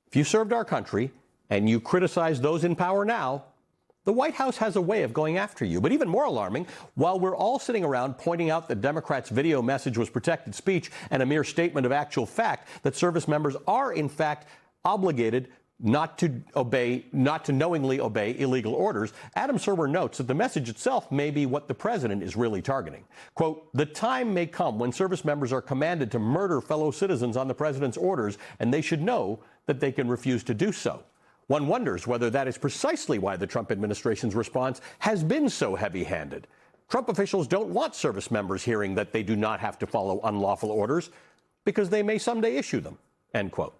If you served our country and you criticize those in power now, the White House has a way of going after you. But even more alarming, while we're all sitting around pointing out that Democrats' video message was protected speech and a mere statement of actual fact, that service members are, in fact, obligated not to knowingly obey illegal orders, Adam Serwer notes that the message itself may be what the president is really targeting. Quote, the time may come when service members are commanded to murder fellow citizens on the president's orders, and they should know that they can refuse to do so. One wonders whether that is precisely why the Trump administration's response has been so heavy-handed. Trump officials don't want service members hearing that they do not have to follow unlawful orders because they may someday issue them, end quote.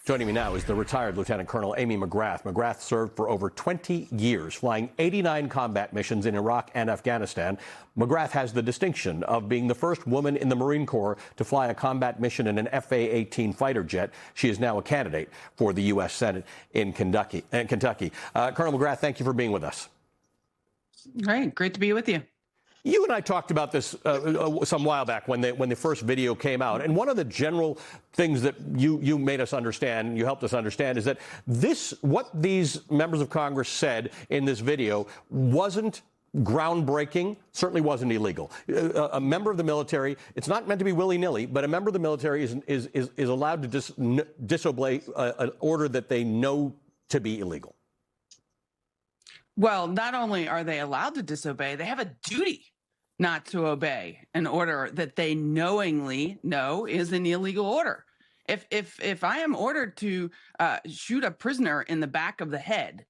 Joining me now is the retired Lieutenant Colonel Amy McGrath. McGrath served for over 20 years, flying 89 combat missions in Iraq and Afghanistan. McGrath has the distinction of being the first woman in the Marine Corps to fly a combat mission in an FA-18 fighter jet. She is now a candidate for the U.S. Senate in Kentucky. Colonel McGrath, thank you for being with us. Great to be with you. You and I talked about this some while back when the first video came out. And one of the general things that you made us understand, you helped us understand, is that what these members of Congress said in this video wasn't groundbreaking, certainly wasn't illegal. A member of the military, it's not meant to be willy-nilly, but a member of the military is allowed to disobey an order that they know to be illegal. Well, not only are they allowed to disobey, they have a duty not to obey an order that they knowingly know is an illegal order. If I am ordered to shoot a prisoner in the back of the head,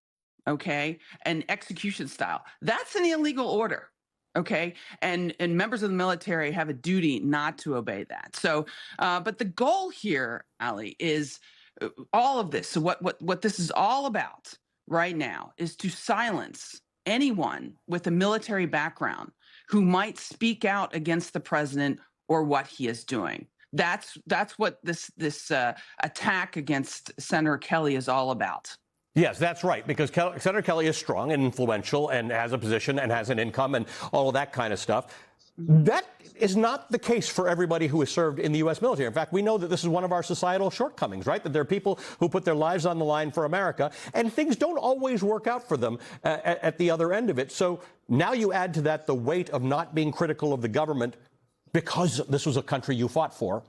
okay, an execution style, that's an illegal order. Okay, and members of the military have a duty not to obey that. So, but the goal here, Ali, is all of this. So what this is all about right now is to silence anyone with a military background who might speak out against the president or what he is doing. That's what this attack against Senator Kelly is all about. Yes, that's right, because Senator Kelly is strong and influential and has a position and has an income and all of that kind of stuff. That is not the case for everybody who has served in the U.S. military. In fact, we know that this is one of our societal shortcomings, right? That there are people who put their lives on the line for America, and things don't always work out for them at the other end of it. So now you add to that the weight of not being critical of the government because this was a country you fought for,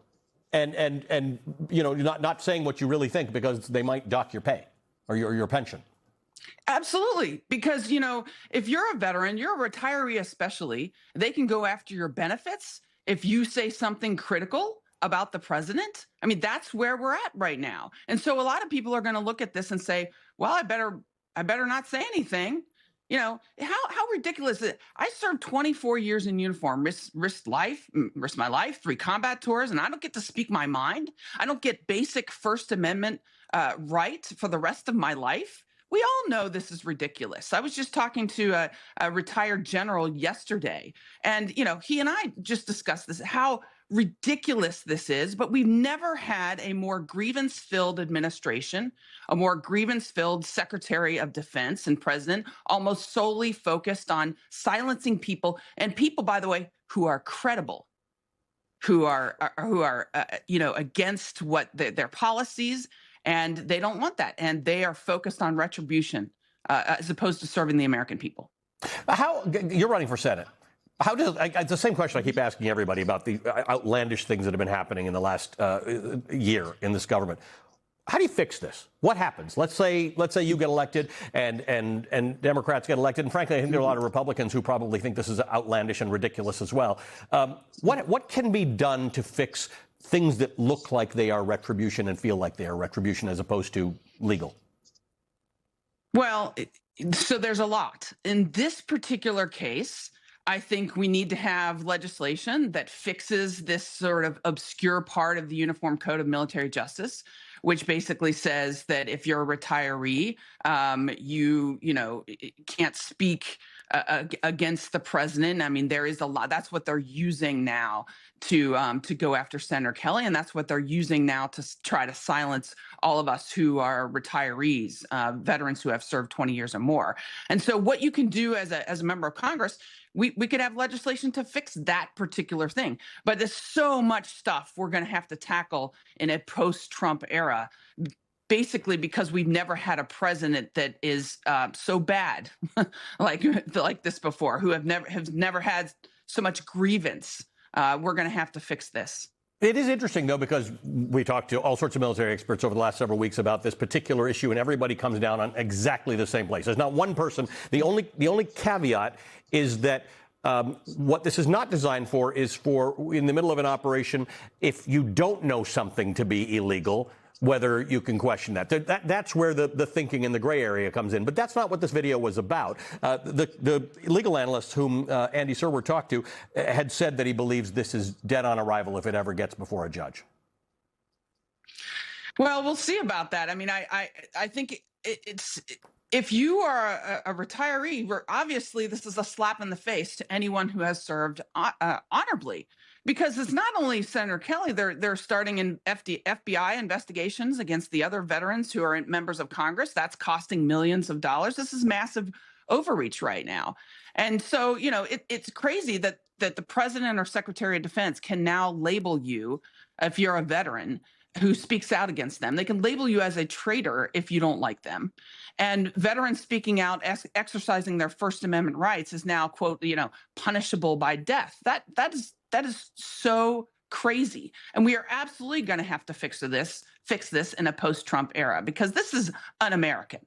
and you know, not saying what you really think because they might dock your pay or your pension. Absolutely. Because, you know, if you're a veteran, you're a retiree especially, they can go after your benefits if you say something critical about the president. I mean, that's where we're at right now. And so a lot of people are going to look at this and say, well, I better not say anything. You know, how ridiculous is it? I served 24 years in uniform, risked my life, 3 combat tours, and I don't get to speak my mind. I don't get basic First Amendment right for the rest of my life. We all know this is ridiculous. I was just talking to a retired general yesterday, and, you know, he and I just discussed this, how ridiculous this is, but we've never had a more grievance-filled administration, a more grievance-filled Secretary of Defense and President, almost solely focused on silencing people, and people, by the way, who are credible, who are you know, against what their policies. And they don't want that. And they are focused on retribution as opposed to serving the American people. You're running for Senate. It's the same question I keep asking everybody about the outlandish things that have been happening in the last year in this government. How do you fix this? What happens? Let's say you get elected and Democrats get elected. And frankly, I think there are a lot of Republicans who probably think this is outlandish and ridiculous as well. What can be done to fix things that look like they are retribution and feel like they are retribution as opposed to legal? Well, so there's a lot. In this particular case, I think we need to have legislation that fixes this sort of obscure part of the Uniform Code of Military Justice, which basically says that if you're a retiree, you know, can't speak against the president. I mean, there is a lot. That's what they're using now to go after Senator Kelly, and that's what they're using now to try to silence all of us who are retirees, veterans who have served 20 years or more. And so, what you can do as a member of Congress, we could have legislation to fix that particular thing. But there's so much stuff we're going to have to tackle in a post-Trump era. basically because we've never had a president that is so bad like this before, who have never had so much grievance. We're going to have to fix this. It is interesting, though, because we talked to all sorts of military experts over the last several weeks about this particular issue, and everybody comes down on exactly the same place. There's not one person. The only caveat is that what this is not designed for is for, in the middle of an operation, if you don't know something to be illegal, whether you can question that. That's where the thinking in the gray area comes in. But that's not what this video was about. The legal analyst whom Andy Serwer talked to had said that he believes this is dead on arrival if it ever gets before a judge. Well, we'll see about that. I mean, I think it's if you are a retiree, obviously this is a slap in the face to anyone who has served honorably. Because it's not only Senator Kelly, they're starting in FBI investigations against the other veterans who are members of Congress. That's costing millions of dollars. This is massive overreach right now. And so, you know, it's crazy that the president or secretary of defense can now label you, if you're a veteran who speaks out against them. They can label you as a traitor if you don't like them. And veterans speaking out, exercising their First Amendment rights is now, quote, you know, punishable by death. That is so crazy. And we are absolutely going to have to fix this in a post-Trump era, because this is un-American.